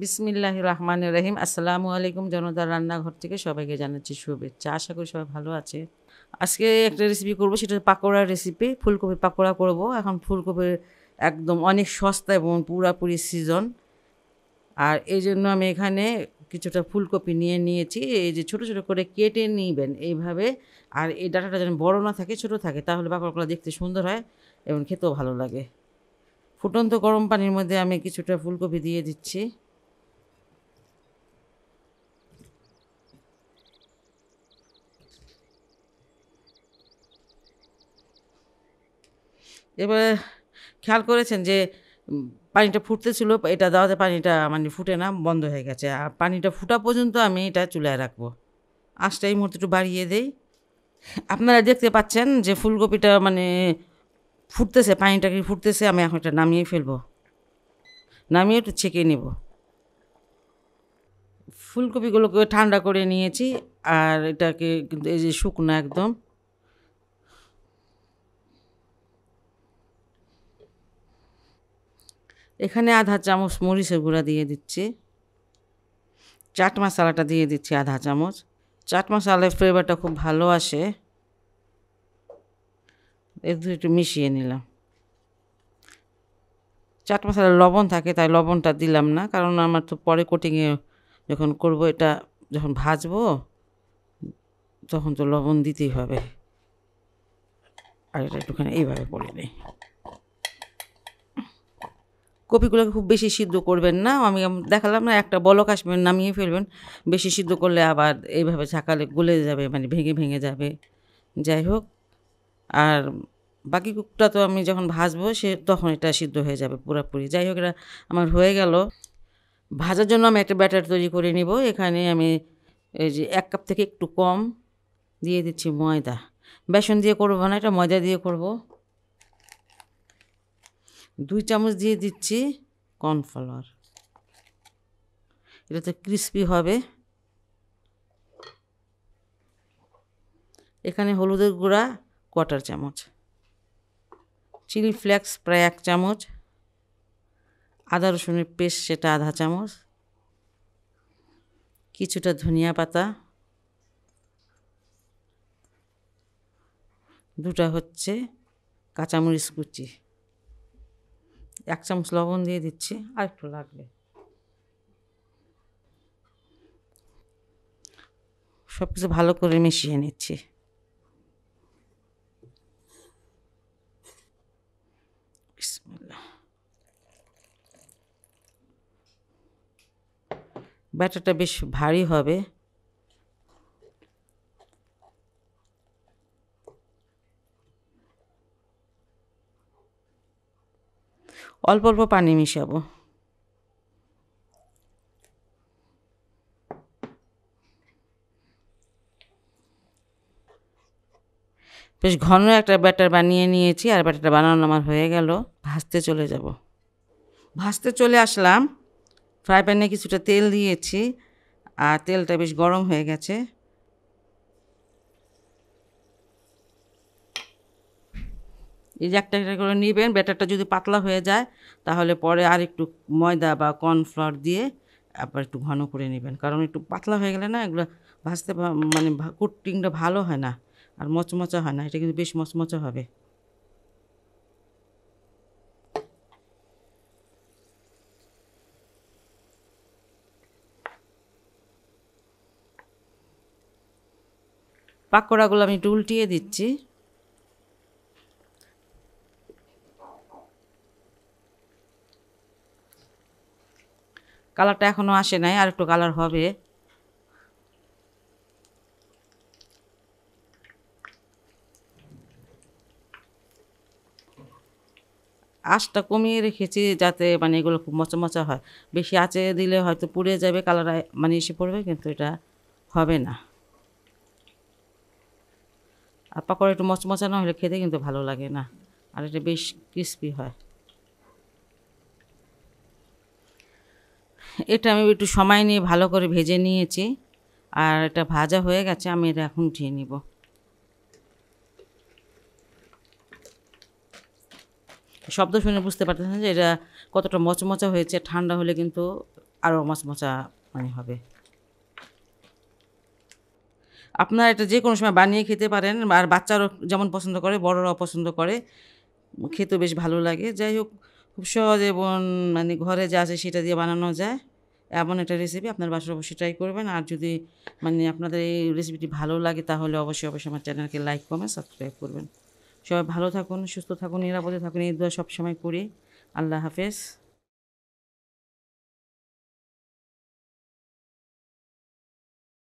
বিসমিল্লাহির রহমানির রহিম। আসসালামু আলাইকুম। জনতার রান্নাঘর থেকে সবাইকে জানাচ্ছি শুভেচ্ছা। আশা করি সবাই ভালো আছে। আজকে একটা রেসিপি করব, সেটা পাকোড়ার রেসিপি। ফুলকপির পাকোড়া করব। এখন ফুলকপির একদম অনেক সস্তা এবং পুরাপুরি সিজন। আর এই জন্য আমি এখানে কিছুটা ফুলকপি নিয়েছি। এই যে ছোট ছোট করে কেটে নিবেন এইভাবে। আর এই ডাঁটাটা যেন বড় না থাকে, ছোট থাকে, তাহলে পাকোড়াগুলো দেখতে সুন্দর হয় এবং খেতেও ভালো লাগে। ফুটন্ত গরম পানির মধ্যে আমি কিছুটা ফুলকপি দিয়ে দিচ্ছি। এবারে খেয়াল করেছেন যে পানিটা ফুটতেছিল, এটা দেওয়াতে পানিটা মানে ফুটে না, বন্ধ হয়ে গেছে। আর পানিটা ফুটা পর্যন্ত আমি এটা চুলায় রাখবো। আঁচটা এই মুহূর্তে একটু বাড়িয়ে দেই। আপনারা দেখতে পাচ্ছেন যে ফুলকপিটা মানে ফুটতেছে, পানিটা কি ফুটতেছে। আমি এখন এটা নামিয়ে ফেলবো, নামিয়ে একটু ছেঁকে নেব। ফুলকপিগুলোকে ঠান্ডা করে নিয়েছি। আর এটাকে কিন্তু এই যে শুকনো একদম। এখানে আধা চামচ মরিচের গুঁড়া দিয়ে দিচ্ছি। চাট মশলাটা দিয়ে দিচ্ছি আধা চামচ। চাট মশলার ফ্লেভারটা খুব ভালো আসে। একটু মিশিয়ে নিলাম। চাট মশলার লবণ থাকে, তাই লবণটা দিলাম না, কারণ আমার তো পরে কোটিংয়ে যখন করব, এটা যখন ভাজবো তখন তো লবণ দিতেই হবে। আর এটা একটুখানি এইভাবে করে নিই। কপিগুলোকে খুব বেশি সিদ্ধ করবেন না। আমি দেখালাম না, একটা বলক আসবে নামিয়ে ফেলবেন। বেশি সিদ্ধ করলে আবার এইভাবে ছাকালে গলে যাবে, মানে ভেঙে ভেঙে যাবে। যাই হোক, আর বাকি কুকটা তো আমি যখন ভাজবো তখন এটা সিদ্ধ হয়ে যাবে পুরোপুরি। যাই হোক, এটা আমার হয়ে গেল। ভাজার জন্য আমি একটা ব্যাটার তৈরি করে নিব। এখানে আমি এই যে 1 কাপ থেকে একটু কম দিয়ে দিচ্ছি ময়দা। বেসন দিয়ে করবো না, এটা ময়দা দিয়ে করব। 2 চামচ দিয়ে দিচ্ছি কর্নফ্লাওয়ার, এটাতে ক্রিস্পি হবে। এখানে হলুদের গুঁড়া 1/4 চামচ, চিলি ফ্লেক্স প্রায় 1 চামচ, আদা রসুনের পেস্ট সেটা আধা চামচ, কিছুটা ধনিয়া পাতা, 2টা হচ্ছে কাঁচামরিচ কুচি, 1 চামচ লবণ দিয়ে দিচ্ছি, আর একটু লাগবে। সব কিছু ভালো করে মিশিয়ে নিচ্ছি। ব্যাটারটা বেশ ভারী হবে। অল্প অল্প পানি মিশাবো। বেশ ঘন একটা ব্যাটার বানিয়ে নিয়েছি। আর ব্যাটারটা বানানো আমার হয়ে গেল। ভাজতে চলে যাব। ভাজতে চলে আসলাম। ফ্রাই প্যানে কিছুটা তেল দিয়েছি, আর তেলটা বেশ গরম হয়ে গেছে। এই যে একটা একটা করে নেবেন। ব্যাটারটা যদি পাতলা হয়ে যায় তাহলে পরে আর একটু ময়দা বা কর্নফ্লাওয়ার দিয়ে আবার একটু ঘন করে নেবেন, কারণ একটু পাতলা হয়ে গেলে না এগুলো ভাজতে মানে কুটিংটা ভালো হয় না, আর মচমচা হয় না। এটা কিন্তু বেশ মচমচা হবে। পাকোড়াগুলো আমি একটু উল্টিয়ে দিচ্ছি। কালারটা এখনও আসে নাই, আর একটু কালার হবে। আঁচটা কমিয়ে রেখেছি যাতে মানে এগুলো খুব মচমচা হয়। বেশি আঁচে দিলে হয়তো পুড়ে যাবে, কালার মানে এসে পড়বে, কিন্তু এটা হবে না। আর পাকোড়া একটু মচমচা না হলে খেতে কিন্তু ভালো লাগে না, আর এটা বেশ ক্রিস্পি হয়। এটা আমি একটু সময় নিয়ে ভালো করে ভেজে নিয়েছি, আর এটা ভাজা হয়ে গেছে। আমি এটা এখন উঠিয়ে নিব। শব্দ শুনে বুঝতে পারতেছেন যে এটা কতটা মচমচা হয়েছে। ঠান্ডা হলে কিন্তু আরও মচমচা মানে হবে। আপনারা এটা যে কোনো সময় বানিয়ে খেতে পারেন, আর বাচ্চারাও যেমন পছন্দ করে বড়রাও পছন্দ করে, খেতেও বেশ ভালো লাগে। যাই হোক, খুব সহজ এবং মানে ঘরে যা আছে সেটা দিয়ে বানানো যায় এমন একটা রেসিপি। আপনার বাসায় অবশ্যই ট্রাই করবেন। আর যদি মানে আপনাদের এই রেসিপিটি ভালো লাগে তাহলে অবশ্যই আমার চ্যানেলকে লাইক কমেন্ট সাবস্ক্রাইব করবেন। সবাই ভালো থাকুন, সুস্থ থাকুন, নিরাপদে থাকুন, এই দোয়া সবসময় করি। আল্লাহ হাফেজ।